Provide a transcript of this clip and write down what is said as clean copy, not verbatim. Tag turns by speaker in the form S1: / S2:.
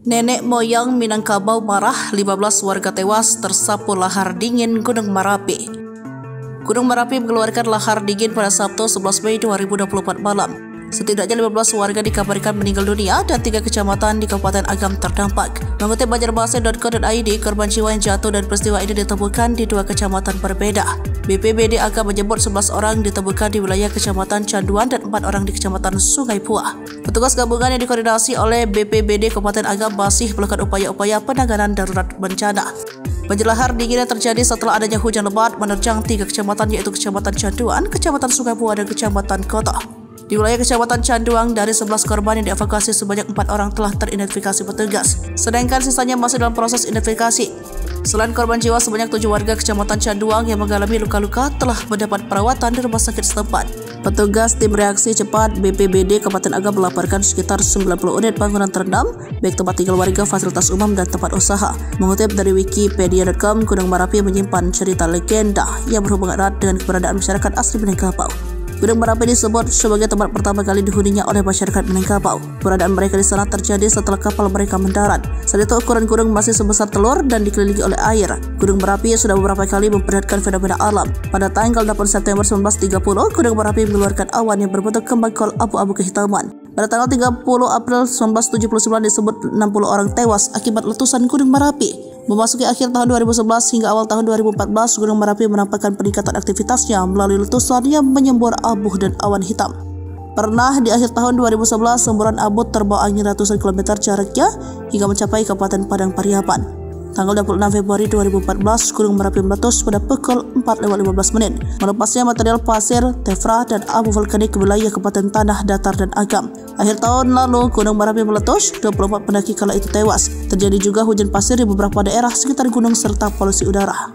S1: Nenek moyang Minangkabau marah, 15 warga tewas tersapu lahar dingin Gunung Merapi. Gunung Merapi mengeluarkan lahar dingin pada Sabtu 11 Mei 2024 malam. Setidaknya 15 warga dikabarkan meninggal dunia dan 3 kecamatan di Kabupaten Agam terdampak. Mengutip banjarmasin.co.id, korban jiwa yang jatuh dan peristiwa ini ditemukan di 2 kecamatan berbeda. BPBD Agam menyebut 11 orang ditemukan di wilayah Kecamatan Canduan dan 4 orang di Kecamatan Sungai Puah. Petugas gabungan yang dikoordinasi oleh BPBD Kabupaten Agam masih melakukan upaya-upaya penanganan darurat bencana. Banjir lahar dingin yang terjadi setelah adanya hujan lebat menerjang 3 kecamatan yaitu Kecamatan Canduan, Kecamatan Sungai Puah, dan Kecamatan Kota. Di wilayah Kecamatan Canduang, dari 11 korban yang dievakuasi sebanyak 4 orang telah teridentifikasi petugas, sedangkan sisanya masih dalam proses identifikasi. Selain korban jiwa, sebanyak 7 warga Kecamatan Canduang yang mengalami luka-luka telah mendapat perawatan di rumah sakit setempat. Petugas tim reaksi cepat BPBD Kabupaten Agam melaporkan sekitar 90 unit bangunan terendam, baik tempat tinggal warga, fasilitas umum, dan tempat usaha. Mengutip dari wikipedia.com, Gunung Merapi menyimpan cerita legenda yang berhubungan erat dengan keberadaan masyarakat asli Minangkabau. Gunung Merapi disebut sebagai tempat pertama kali dihuninya oleh masyarakat Minangkabau. Keberadaan mereka di sana terjadi setelah kapal mereka mendarat. Saat itu ukuran gunung masih sebesar telur dan dikelilingi oleh air. Gunung Merapi sudah beberapa kali memperlihatkan fenomena alam. Pada tanggal 8 September 1930, Gunung Merapi mengeluarkan awan yang berbentuk kembang kol abu-abu kehitaman. Pada tanggal 30 April 1979 disebut 60 orang tewas akibat letusan Gunung Merapi. Memasuki akhir tahun 2011 hingga awal tahun 2014, Gunung Merapi menampakkan peningkatan aktivitasnya melalui letusan yang menyembur abu dan awan hitam. Pernah di akhir tahun 2011, semburan abu terbawa angin ratusan kilometer jaraknya hingga mencapai Kabupaten Padang Pariaman. Tanggal 26 Februari 2014, Gunung Merapi meletus pada pukul 4:15 menit, melepasnya material pasir, tefra, dan abu vulkanik ke wilayah Kabupaten Tanah Datar dan Agam. Akhir tahun lalu, Gunung Merapi meletus, 24 pendaki kala itu tewas. Terjadi juga hujan pasir di beberapa daerah sekitar gunung serta polusi udara.